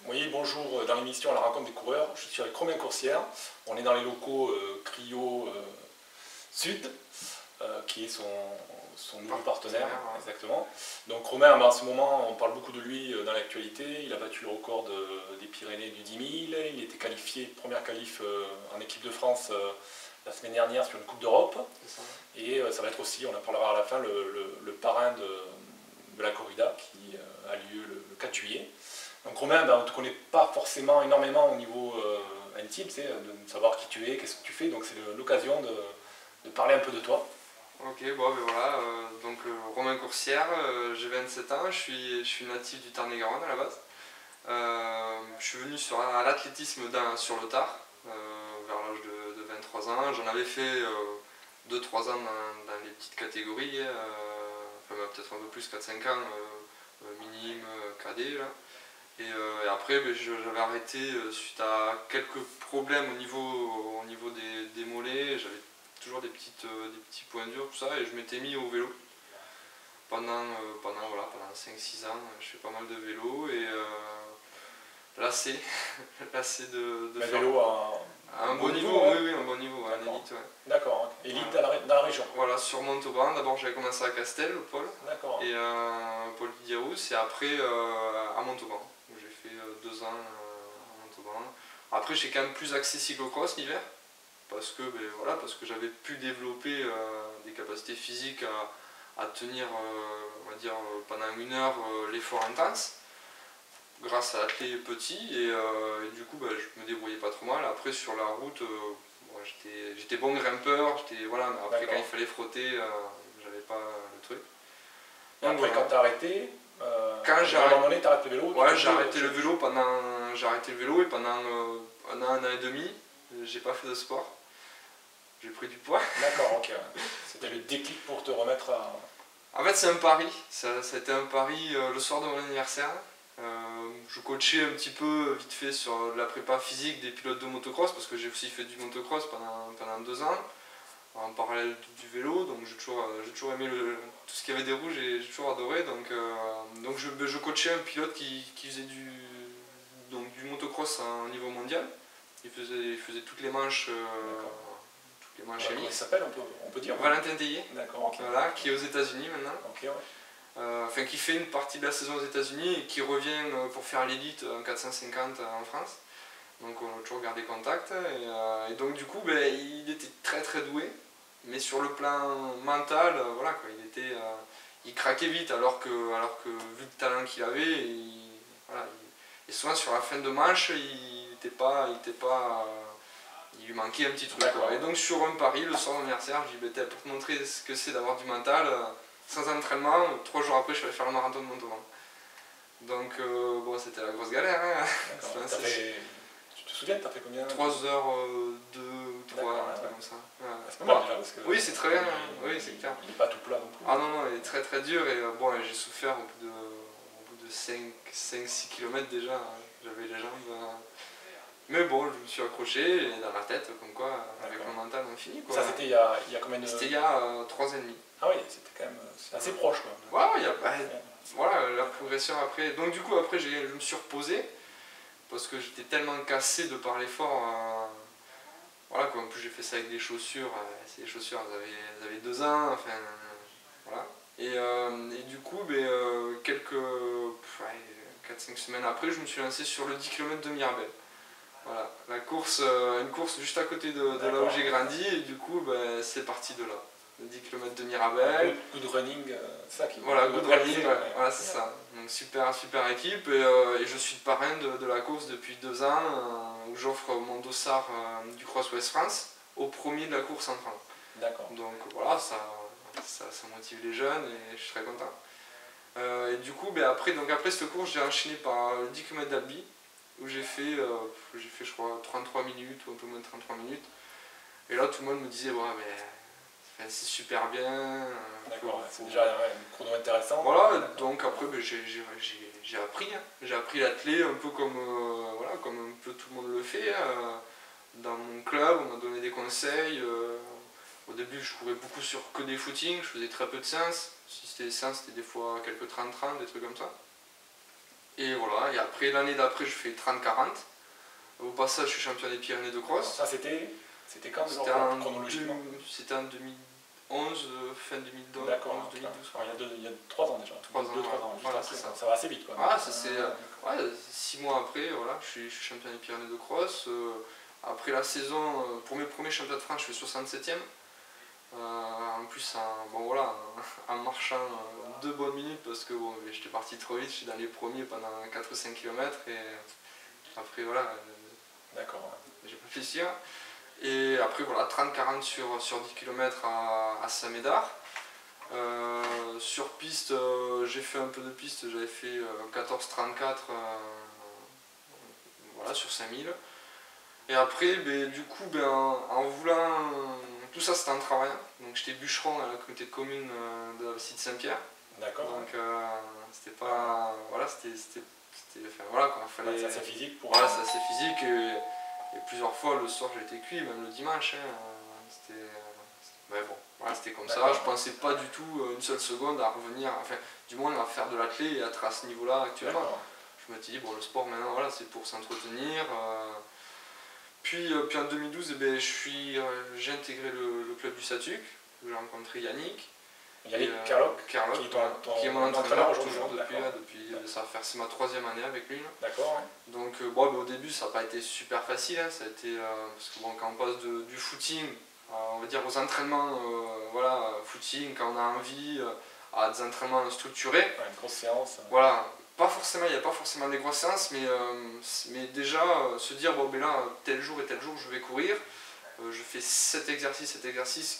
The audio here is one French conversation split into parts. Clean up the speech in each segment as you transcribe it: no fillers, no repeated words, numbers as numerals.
Oui, bonjour, dans l'émission à la rencontre des coureurs, je suis avec Romain Coursière. On est dans les locaux Cryo Sud, qui est son nouveau partenaire, Ouais. exactement. Donc Romain, en ce moment, on parle beaucoup de lui dans l'actualité. Il a battu le record des Pyrénées du 10 000. Il était qualifié, première qualif en équipe de France la semaine dernière sur une Coupe d'Europe. Et ça va être aussi, on en parlera à la fin, le parrain de la corrida qui a lieu le 4 juillet. Donc Romain, on ne te connaît pas forcément énormément au niveau intime, de savoir qui tu es, qu'est-ce que tu fais, donc c'est l'occasion de parler un peu de toi. Ok, bon, ben voilà, donc Romain Coursière, j'ai 27 ans, je suis natif du Tarn-et-Garonne à la base. Je suis venu à l'athlétisme sur le tard, vers l'âge de 23 ans. J'en avais fait 2-3 ans dans les petites catégories, enfin peut-être un peu plus, 4-5 ans, minime, cadet. Là. Et après, j'avais arrêté suite à quelques problèmes au niveau des mollets. J'avais toujours des petits points durs, tout ça, et je m'étais mis au vélo. Pendant 5-6 ans, je fais pas mal de vélo et lassé, lassé de Mais faire vélo à un bon niveau, hein. oui, un bon niveau, à l'élite. Ouais. D'accord, élite Voilà. dans la région. Voilà, sur Montauban, d'abord j'avais commencé à Castel, le Paul, D'accord. et Paul Didirousse, et après à Montauban, où j'ai fait 2 ans à Montauban. Après j'ai quand même plus axé cyclocross l'hiver, parce que j'avais pu développer des capacités physiques à tenir on va dire, pendant 1 heure l'effort intense grâce à l'athlète petit et du coup je me débrouillais pas trop mal. Après sur la route j'étais bon grimpeur, voilà, mais après quand il fallait frotter j'avais pas le truc. Et après quand t'as arrêté, quand à un moment donné t'arrêtes le vélo. Ouais, j'ai arrêté le vélo et pendant 1 an et demi j'ai pas fait de sport. J'ai pris du poids. D'accord, ok. C'était le déclic pour te remettre à... En fait, c'est un pari. Ça a été un pari le soir de mon anniversaire. Je coachais un petit peu vite fait sur la prépa physique des pilotes de motocross parce que j'ai aussi fait du motocross pendant 2 ans en parallèle du vélo. Donc j'ai toujours aimé tout ce qui avait des roues, j'ai toujours adoré. Donc je coachais un pilote qui faisait du motocross à un niveau mondial. Il faisait toutes les manches. Comment il s'appelle, on peut dire? Valentin Tellier, d'accord, okay. Voilà, qui est aux États-Unis maintenant. Okay, ouais. Qui fait une partie de la saison aux États-Unis et qui revient pour faire l'élite en 450 en France. Donc on a toujours gardé contact. Et donc du coup, il était très très doué, mais sur le plan mental, il craquait vite alors que vu le talent qu'il avait, et souvent sur la fin de manche, il lui manquait un petit truc. Et donc sur un pari, le soir d'anniversaire, je dis pour te montrer ce que c'est d'avoir du mental, sans entraînement, 3 jours après je suis allé faire le marathon de Montauban. Donc c'était la grosse galère. Hein. Tu te souviens, t'as fait combien? 3h02 ou 3, un truc comme ça. C'est pas mal déjà parce que... Oui, c'est très bien, oui, c'est clair. Il n'est pas tout plat non plus. Ah non, il est très très dur et j'ai souffert au bout de 5-6 km déjà, j'avais les jambes... Mais bon, je me suis accroché et dans la tête, comme quoi, avec le mental, on finit. Quoi. Ça, c'était il y a combien de... C'était il y a 3 ans et demi. Ah oui, c'était quand même assez proche. Quoi. Ouais, voilà, la progression après. Donc du coup, après, je me suis reposé, parce que j'étais tellement cassé de par l'effort. Voilà, quoi. En plus, j'ai fait ça avec des chaussures. Ces chaussures, elles avaient 2 ans, enfin, voilà. Et du coup, quelques 4-5 semaines après, je me suis lancé sur le 10 km de Mirabel. Voilà, une course juste à côté de là où j'ai grandi et du coup c'est parti de là. Le 10 km de Mirabel. Good running, ça qui... Voilà, good running, voilà, c'est ça. Donc super équipe et je suis le parrain de la course depuis 2 ans où j'offre mon dossard du Cross West France au premier de la course en France. D'accord. Donc voilà, ça motive les jeunes et je suis très content. Et du coup, après cette course, j'ai enchaîné par le 10 km d'Albi. Où j'ai fait je crois 33 minutes ou un peu moins de 33 minutes. Et là tout le monde me disait c'est super bien. D'accord, c'est déjà un chrono intéressant. Voilà, donc après j'ai appris. Hein. J'ai appris l'athlé un peu comme un peu tout le monde le fait. Dans mon club, on m'a donné des conseils. Au début je courais beaucoup sur que des footings, je faisais très peu de séances. Si c'était des séances, c'était des fois quelques 30-30, des trucs comme ça. Et voilà, et après l'année d'après je fais 30-40. Au passage je suis champion des Pyrénées de cross. Ça c'était quand chronologiquement? C'était en 2011, fin 2012. D'accord, 2012. Il y a 3 ans déjà. 3 ans, 2-3 ans, voilà, juste c'est après. ça. Ça va assez vite quoi. Ah, ça c'est 6 mois après, voilà, je suis champion des Pyrénées de cross. Après la saison, pour mes premiers championnats de France, je fais 67e. En plus, en marchant 2 bonnes minutes parce que bon, j'étais parti trop vite, je suis dans les premiers pendant 4 ou 5 km et après voilà, D'accord. j'ai pas fait sûr. Et après voilà, 30-40 sur 10 km à Saint-Médard. Sur piste, j'ai fait un peu de piste, j'avais fait 14-34 voilà, sur 5000. Et après, du coup, en voulant. Tout ça c'était en travaillant. Donc j'étais bûcheron à la communauté de communes de la Cité Saint-Pierre. D'accord. Donc c'était pas. Voilà, enfin, voilà quoi. Fallait... C'est assez physique pour. Voilà, c'est assez physique. Et plusieurs fois le soir j'ai été cuit, même le dimanche. Mais bon, voilà, c'était comme ça. Je pensais pas du tout une seule seconde à revenir, enfin, du moins à faire de la clé et être à ce niveau-là actuellement. Je me suis dit, bon, le sport maintenant, voilà, c'est pour s'entretenir. Puis en 2012, j'ai intégré le club du SATUC, où j'ai rencontré Yannick. Yannick Carloc, qui est mon entraîneur toujours ça va faire, c'est ma 3e année avec lui. D'accord. Donc au début ça n'a pas été super facile, hein. Ça a été, parce que quand on passe du footing, on va dire aux entraînements, footing, quand on a envie, à des entraînements structurés. Une grosse séance. Voilà. Il n'y a pas forcément des grosses séances, mais déjà se dire, là, tel jour et tel jour, je vais courir, je fais cet exercice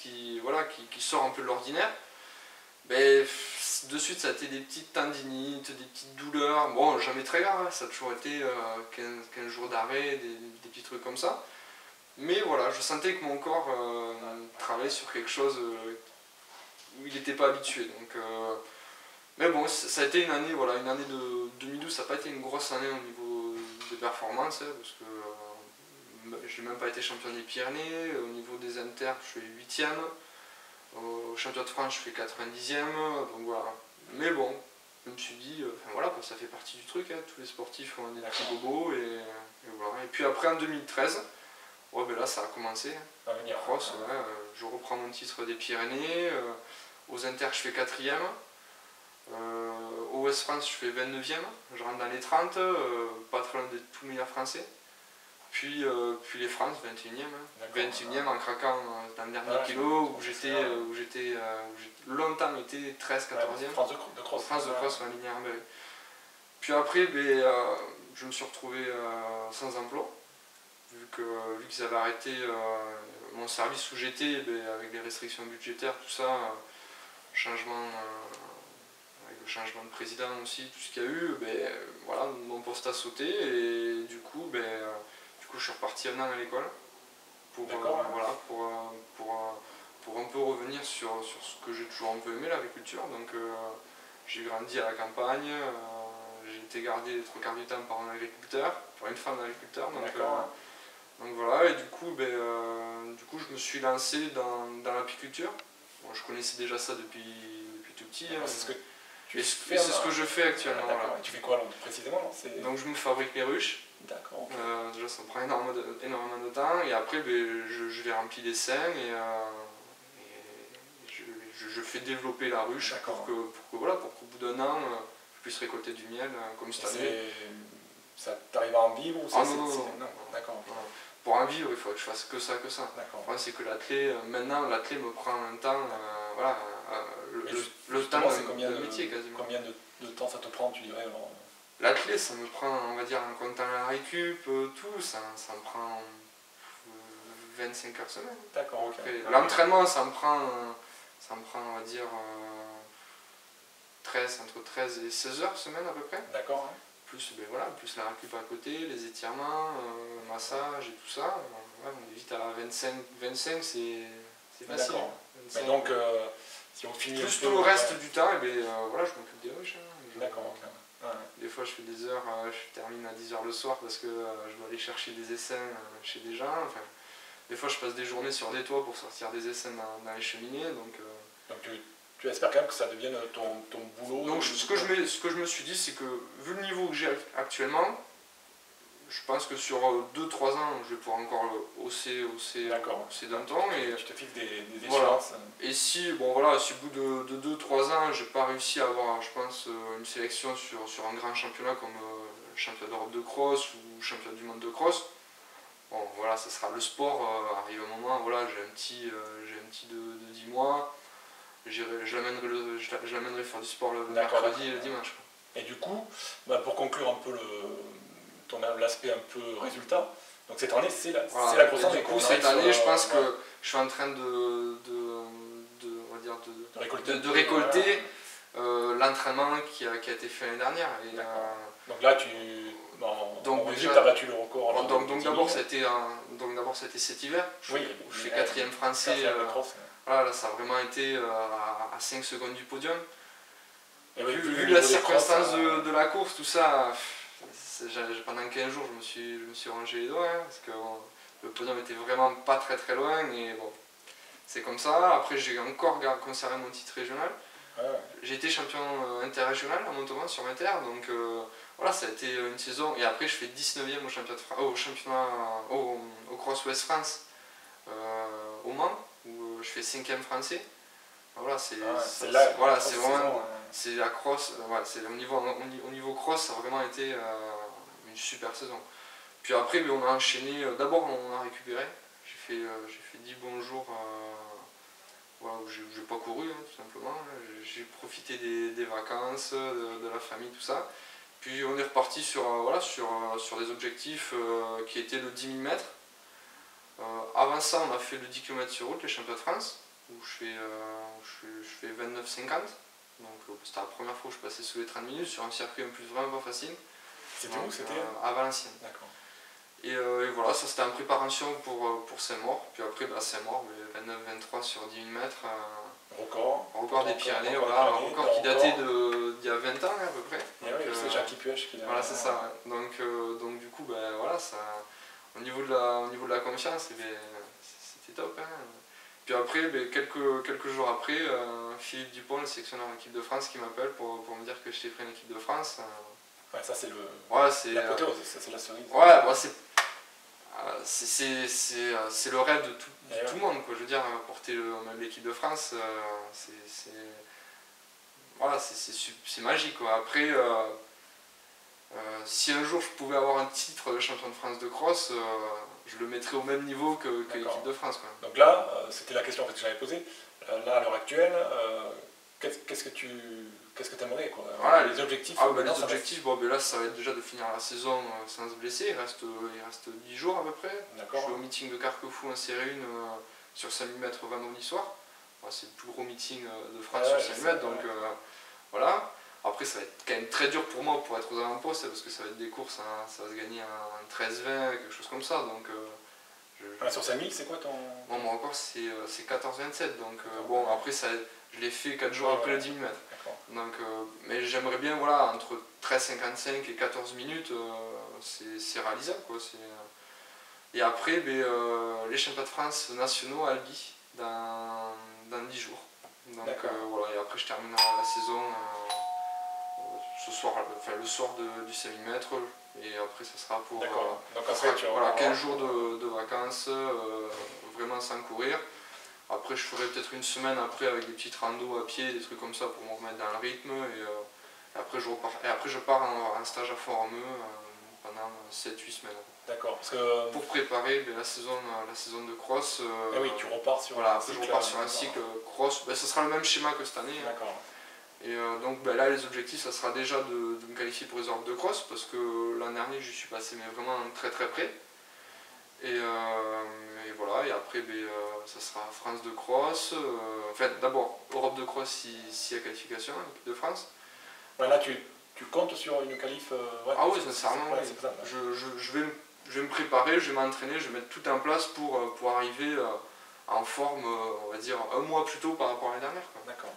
qui sort un peu de l'ordinaire. De suite, ça a été des petites tendinites, des petites douleurs, bon, jamais très grave, ça a toujours été 15 jours d'arrêt, des petits trucs comme ça. Mais voilà, je sentais que mon corps travaillait sur quelque chose où il n'était pas habitué. Donc, mais bon, ça a été une année de 2012, ça n'a pas été une grosse année au niveau des performances, parce que je n'ai même pas été champion des Pyrénées, au niveau des inters, je suis 8e, au championnat de France, je fais 90e, donc voilà. Mais bon, je me suis dit, ça fait partie du truc, hein, tous les sportifs ont des petits bobos, et voilà. Et puis après, en 2013, là ça a commencé, cross, je reprends mon titre des Pyrénées, aux inters, je fais 4e. Au West France, je fais 29e, je rentre dans les 30, pas très loin des tout meilleurs français. Puis les France, 21e. 21e en craquant dans le dernier kilo, où j'ai longtemps été 13-14e. France de cross, en ligne armée. Puis après, je me suis retrouvé sans emploi, vu qu'ils avaient arrêté mon service où j'étais, avec les restrictions budgétaires, tout ça, changement de président aussi, tout ce qu'il y a eu, mon poste a sauté et du coup, je suis reparti un an à l'école pour un peu revenir sur ce que j'ai toujours un peu aimé, l'agriculture. Donc j'ai grandi à la campagne, j'ai été gardé 3/4 du temps par un agriculteur, par une femme d'agriculteur. Donc voilà, et du coup, je me suis lancé dans l'apiculture. Bon, je connaissais déjà ça depuis tout petit. C'est ce que je fais actuellement. Voilà. Tu fais quoi précisément Donc je me fabrique les ruches. D'accord. Déjà ça me prend énormément de temps et après je les remplis d'essaims et je fais développer la ruche pour qu'au bout d'un an je puisse récolter du miel comme cette année. Ça t'arrive à en vivre ou non. D'accord. Pour en vivre il faut que je fasse que ça. D'accord. C'est que maintenant la clé me prend un temps, le temps c'est combien de métier quasiment. Combien de temps ça te prend, tu dirais alors? La clé, ça me prend, on va dire, en comptant la récup, tout, ça me prend 25 heures semaine. D'accord, ok. L'entraînement, ça me prend, on va dire, entre 13 et 16 heures semaine à peu près. D'accord. Plus la récup à côté, les étirements, le massage et tout ça. On est vite à 25 c'est facile. Mais donc, si on finit plus tout le reste du temps, je m'occupe des ruches. D'accord, ok. Des fois je fais des heures, je termine à 10h le soir parce que je dois aller chercher des essaims chez des gens. Des fois je passe des journées sur des toits pour sortir des essaims dans les cheminées. Donc tu espères quand même que ça devienne ton boulot. Donc ce que je me suis dit, c'est que vu le niveau que j'ai actuellement, je pense que sur 2-3 ans, je vais pouvoir encore hausser d'un temps. Et tu te fixes des voilà. échéances. Et si, bon voilà, si au bout de 2-3 ans, j'ai pas réussi à avoir, je pense, une sélection sur un grand championnat comme le championnat d'Europe de cross ou le championnat du monde de cross, bon voilà, ça sera le sport. Arrive un moment, voilà, j'ai un petit de 10 mois, je l'amènerai faire du sport le mercredi et le dimanche. Et du coup, pour conclure un peu l'aspect un peu résultat, donc cette année c'est la grosse année. Du coup, cette année, je pense que je suis en train de récolter l'entraînement qui a été fait l'année dernière. Et, donc là, tu as battu le record. Donc d'abord, ça a été cet hiver. Je fais 4e français. Voilà, là, ça a vraiment été à 5 secondes du podium. Et vu la circonstance de la course, tout ça, pendant 15 jours, je me suis rangé les doigts, parce que le podium était vraiment pas très très loin, et bon, c'est comme ça. Après, j'ai encore conservé mon titre régional. J'ai été champion interrégional à Montauban sur Inter, donc voilà, ça a été une saison. Et après, je fais 19e au Cross Ouest France au Mans, où je fais 5e français. Voilà, c'est vraiment, c'est la cross, au niveau cross, ça a vraiment été une super saison. Puis après, on a enchaîné, d'abord on a récupéré, j'ai fait 10 bons jours où j'ai pas couru, tout simplement. J'ai profité des vacances, de la famille, tout ça. Puis on est reparti sur des objectifs qui étaient le 10 000 mètres. Avant ça, on a fait le 10 km sur route, les championnats de France, où je fais 29,50. Donc c'était la première fois que je passais sous les 30 minutes sur un circuit en plus vraiment pas facile. C'était où c'était à Valenciennes. D'accord. Et voilà, ça c'était en préparation pour Saint-Maur. Puis après, Saint-Maur, 29-23 sur 10 000 mètres. Record des Pyrénées, un record qui datait d'il y a 20 ans à peu près. C'est Jackie Puech qui l'a. Voilà, c'est ça. Donc du coup, voilà, ça, au niveau de la confiance, c'était top. Puis après, quelques jours après, Philippe Dupont, le sélectionneur de l'équipe de France, qui m'appelle pour me dire que j'étais pris en équipe de France. Ça c'est l'apothéose, ça c'est la cerise. C'est le rêve de tout le monde, quoi. Je veux dire, porter l'équipe de France, c'est magique, quoi. Après, si un jour je pouvais avoir un titre de champion de France de cross, je le mettrais au même niveau que l'équipe de France, quoi. Donc là, c'était la question que j'avais posée. Là, à l'heure actuelle, qu'est-ce que tu aimerais, quoi? Les objectifs les objectifs, là ça va être déjà de finir la saison sans se blesser. Il reste 10 jours à peu près. Je suis au meeting de Carquefou en série 1 sur 5000 mètres vendredi soir. C'est le plus gros meeting de France sur 5000 mètres, donc voilà. Après, ça va être quand même très dur pour moi pour être aux avant-postes, parce que ça va être des courses, ça va se gagner en 13-20, quelque chose comme ça. Donc, sur 5000, c'est quoi ton. Mon record, c'est 14-27. Donc, après, je l'ai fait 4 jours après le 10 000 mètres. Donc, mais j'aimerais bien, entre 13,55 et 14 minutes, c'est réalisable, quoi. Et après, les championnats de France nationaux à Albi, dans 10 jours. Donc, et après, je terminerai la saison le soir du 5000 mètres, et après ça sera pour 15 jours de vacances, vraiment sans courir. Après je ferai peut-être une semaine après avec des petites randos à pied, des trucs comme ça pour me remettre dans le rythme, et après je pars en stage à Font-Romeu pendant 7-8 semaines. D'accord. Pour préparer la saison de cross. Tu repars sur un cycle cross. Ce sera le même schéma que cette année. D'accord. Et donc là, les objectifs, ça sera déjà de me qualifier pour les Europes de cross, parce que l'an dernier, j'y suis passé mais vraiment très très près. Et voilà, et après, ça sera France de cross. D'abord, Europe de cross s'il y a qualification, l'équipe de France. Là, tu comptes sur une qualif oui, sincèrement, oui. Je vais me préparer, je vais m'entraîner, je vais mettre tout en place pour arriver en forme, on va dire, un mois plus tôt par rapport à l'année dernière.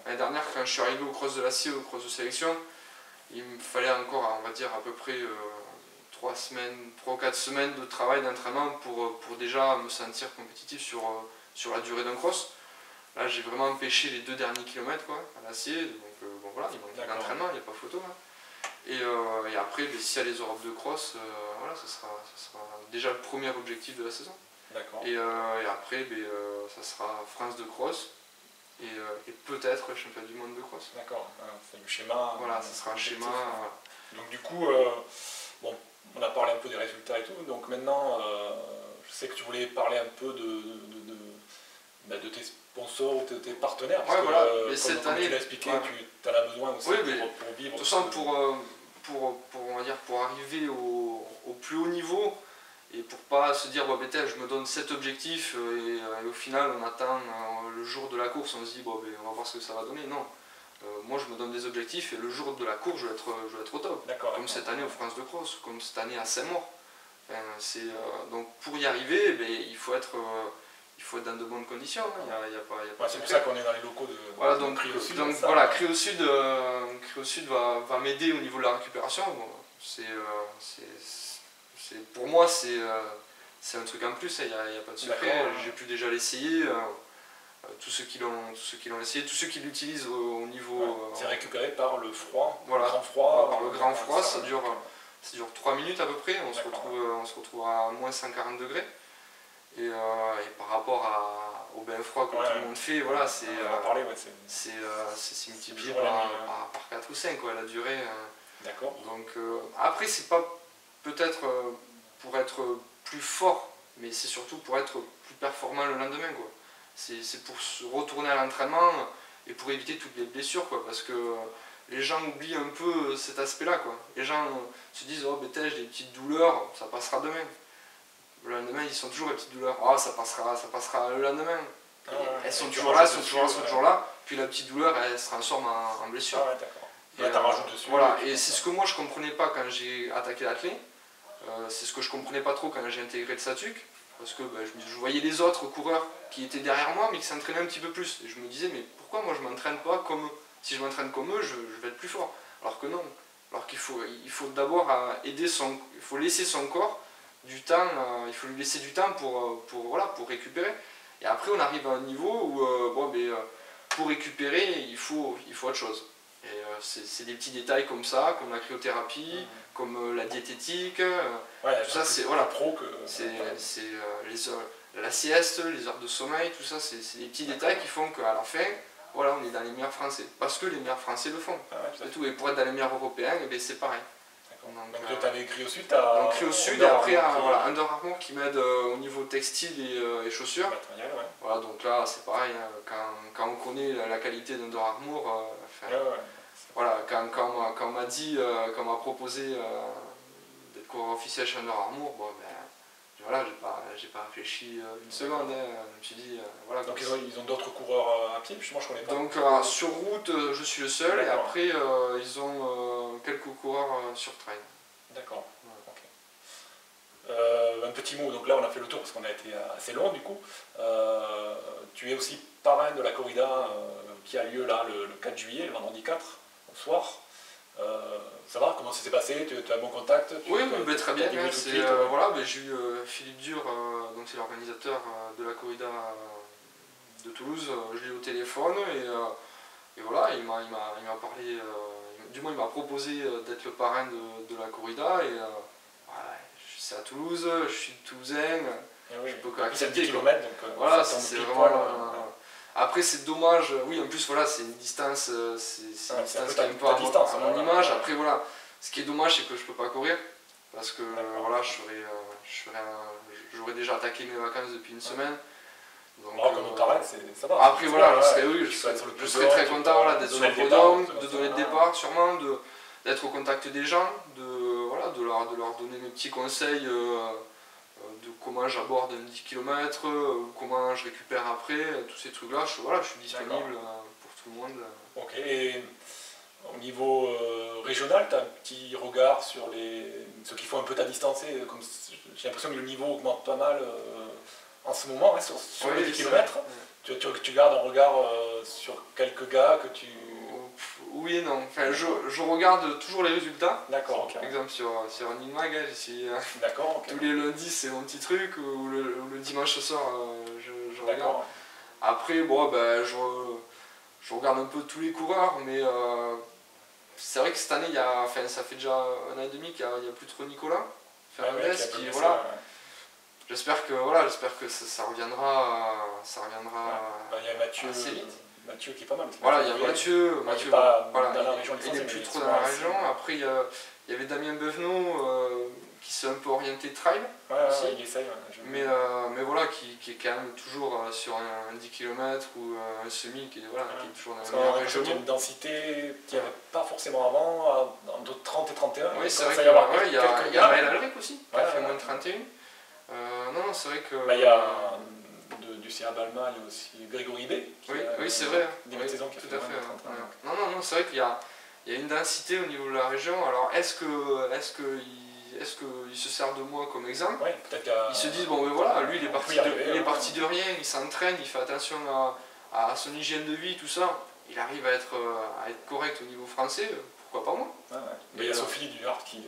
L'année dernière, quand je suis arrivé au cross de l'Acier, au cross de sélection, il me fallait encore, on va dire, à peu près 3 ou 4 semaines de travail, d'entraînement pour déjà me sentir compétitif sur la durée d'un cross. Là, j'ai vraiment pêché les 2 derniers kilomètres quoi, à l'acier. Donc bon, voilà, il manque l'entraînement, il n'y a pas photo. Hein. Et après, s'il y a les Europes de cross, voilà, ça sera déjà le premier objectif de la saison. Et après, ça sera France de cross et peut-être le championnat du monde de cross. D'accord, c'est le schéma. Voilà, ça sera un schéma. Voilà. Donc du coup, bon, on a parlé un peu des résultats et tout, donc maintenant, je sais que tu voulais parler un peu de tes sponsors ou de tes partenaires, parce ouais, que voilà. comme tu l'as expliqué, tu en as besoin aussi pour vivre. De toute façon, on va dire, pour arriver au plus haut niveau, et pour pas se dire, bon, je me donne cet objectif, et au final, on attend le jour de la course, on se dit, bon, on va voir ce que ça va donner. Non. Moi, je me donne des objectifs, et le jour de la course, je vais être au top. Comme cette année au France de Cross, comme cette année à Saint-Maur. Enfin, donc, pour y arriver, il faut être dans de bonnes conditions. C'est pour ça qu'on est dans les locaux de voilà, donc Cryo Sud. Donc voilà, Cryo Sud va m'aider au niveau de la récupération. Bon, pour moi, c'est un truc en plus, il n'y a pas de secret. J'ai pu déjà l'essayer. Tous ceux qui l'ont essayé, tous ceux qui l'utilisent au niveau. C'est récupéré par le froid, voilà, le grand froid. Par le grand froid, ça dure 3 minutes à peu près. On se retrouve à moins 140 degrés. Et par rapport au bain froid que tout le monde fait, voilà, c'est multiplié par 4 ou 5 quoi, la durée. D'accord. Donc après, c'est pas peut-être pour être plus fort, mais c'est surtout pour être plus performant le lendemain, quoi. C'est pour se retourner à l'entraînement et pour éviter toutes les blessures, quoi, parce que les gens oublient un peu cet aspect-là, quoi. Les gens se disent, oh j'ai des petites douleurs, ça passera demain. Le lendemain, ils sont toujours les petites douleurs. Oh, ça passera le lendemain. Elles sont toujours là. Puis la petite douleur, elle se transforme en blessure. Ah ouais, d'accord. Et là, t'en rajoutes dessus. Voilà, et c'est ce que moi je comprenais pas quand j'ai attaqué l'athlé. C'est ce que je comprenais pas trop quand j'ai intégré le SATUC. Parce que je voyais les autres coureurs qui étaient derrière moi, mais qui s'entraînaient un petit peu plus. Et je me disais, mais pourquoi moi je m'entraîne pas comme eux? Si je m'entraîne comme eux, je vais être plus fort. Alors que non. Alors qu'il faut d'abord il faut laisser son corps du temps, il faut lui laisser du temps pour récupérer. Et après on arrive à un niveau où pour récupérer il faut autre chose. Et c'est des petits détails comme ça, comme la cryothérapie, comme la diététique, tout ça c'est voilà, la sieste, les heures de sommeil, tout ça c'est des petits détails qui font qu'à la fin, voilà, on est dans les meilleurs français. Parce que les meilleurs français le font. C'est tout. Et pour être dans les meilleurs européens, c'est pareil. Donc tu avais Cryo Sud, donc Cryo Sud, et après Under Armour qui m'aide au niveau textile et chaussures. Matériel, ouais. Voilà, donc là c'est pareil, hein, quand on connaît la qualité d'Under Armour, voilà, quand on m'a dit, quand on m'a proposé d'être coureur officiel chez Under Armour, voilà, j'ai pas réfléchi une seconde, hein. Je me suis dit, voilà. Donc ils ont d'autres coureurs à pied, moi je connais pas. Donc sur route, je suis le seul, et après ils ont quelques coureurs sur trail. D'accord. Un petit mot, donc là on a fait le tour parce qu'on a été assez long du coup. Tu es aussi parrain de la corrida qui a lieu là le 4 juillet, le vendredi 4, au soir. Ça va, comment ça s'est passé? Tu as un bon contact? Oui, très bien. Voilà, j'ai eu Philippe Dur, donc c'est l'organisateur de la corrida de Toulouse. Je l'ai eu au téléphone et voilà, il m'a parlé, du moins il m'a proposé d'être le parrain de la corrida. Et c'est à Toulouse, je suis toulousain, je peux qu'accepter. 10 km, donc voilà, c'est vraiment. Après c'est dommage, oui en plus voilà, c'est une distance, c'est une distance qui est un peu à mon image. Après voilà, ce qui est dommage c'est que je peux pas courir, parce que voilà, j'aurais déjà attaqué mes vacances depuis une semaine. Donc, quand on t'arrête, ça va. Après voilà, je serais très content d'être sur le podium, de donner le départ sûrement, d'être au contact des gens, de leur donner mes petits conseils de comment j'aborde un 10 km, comment je récupère après, tous ces trucs-là, je suis disponible pour tout le monde. Ok, et au niveau régional, tu as un petit regard sur ceux qui font un peu ta distance. J'ai l'impression que le niveau augmente pas mal en ce moment, hein, sur les 10 km. Tu gardes un regard sur quelques gars que tu... Oui et non. Enfin, je regarde toujours les résultats. D'accord. Par exemple sur Running Mag, d'accord. Tous les lundis c'est mon petit truc, ou le dimanche soir je regarde. Après, bon, ben, je regarde un peu tous les coureurs, mais c'est vrai que cette année, enfin, ça fait déjà 1 an et demi qu'il n'y a plus trop Nicolas Fernandez, qui, voilà, j'espère que ça reviendra, il y a Mathieu, assez vite. Mathieu qui est pas mal. Voilà, il y a Mathieu, pas voilà, dans la région il n'est plus trop dans la région. Après, il y avait Damien Bevenot qui s'est un peu orienté trail. Aussi. Il essaye. Mais voilà, qui est quand même toujours sur un 10 km ou un semi, qui est toujours dans la région. Il y a une densité qu'il n'y avait pas forcément avant, entre 30 et 31. Oui, c'est vrai qu'il y a Maël Alric aussi, qui a fait moins de 31. Non, c'est vrai que... Il y a du CA Balma, il y a aussi Grégory B. Oui, c'est vrai. Début de saison qui a fait moins de 31. Non, c'est vrai qu'il y a une densité au niveau de la région. Alors, est-ce qu'ils se servent de moi comme exemple? Ils se disent, bon, ben voilà, lui, il est parti de rien, il s'entraîne, il fait attention à son hygiène de vie, tout ça. Il arrive à être correct au niveau français, pourquoi pas moi? Mais il y a Sophie du Hart qui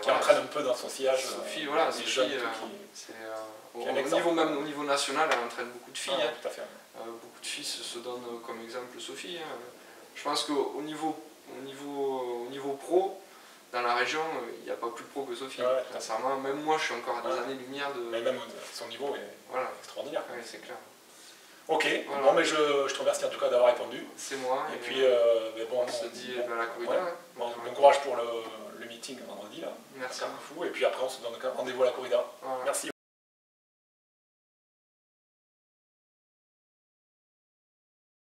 entraîne un peu dans son sillage. Sophie, voilà, au niveau national, elle entraîne beaucoup de filles. Tout à fait. Beaucoup de filles se donnent comme exemple Sophie. Je pense qu'au niveau pro, dans la région, il n'y a pas plus pro que Sophie. Sincèrement, même moi, je suis encore à des années-lumière de... Mais même son niveau est extraordinaire. Oui, c'est clair. Ok, bon, mais je te remercie en tout cas d'avoir répondu. C'est moi. Et puis, on se dit à la corrida. Bon courage pour le meeting vendredi là. Merci. Et puis après, on se donne rendez-vous à la corrida.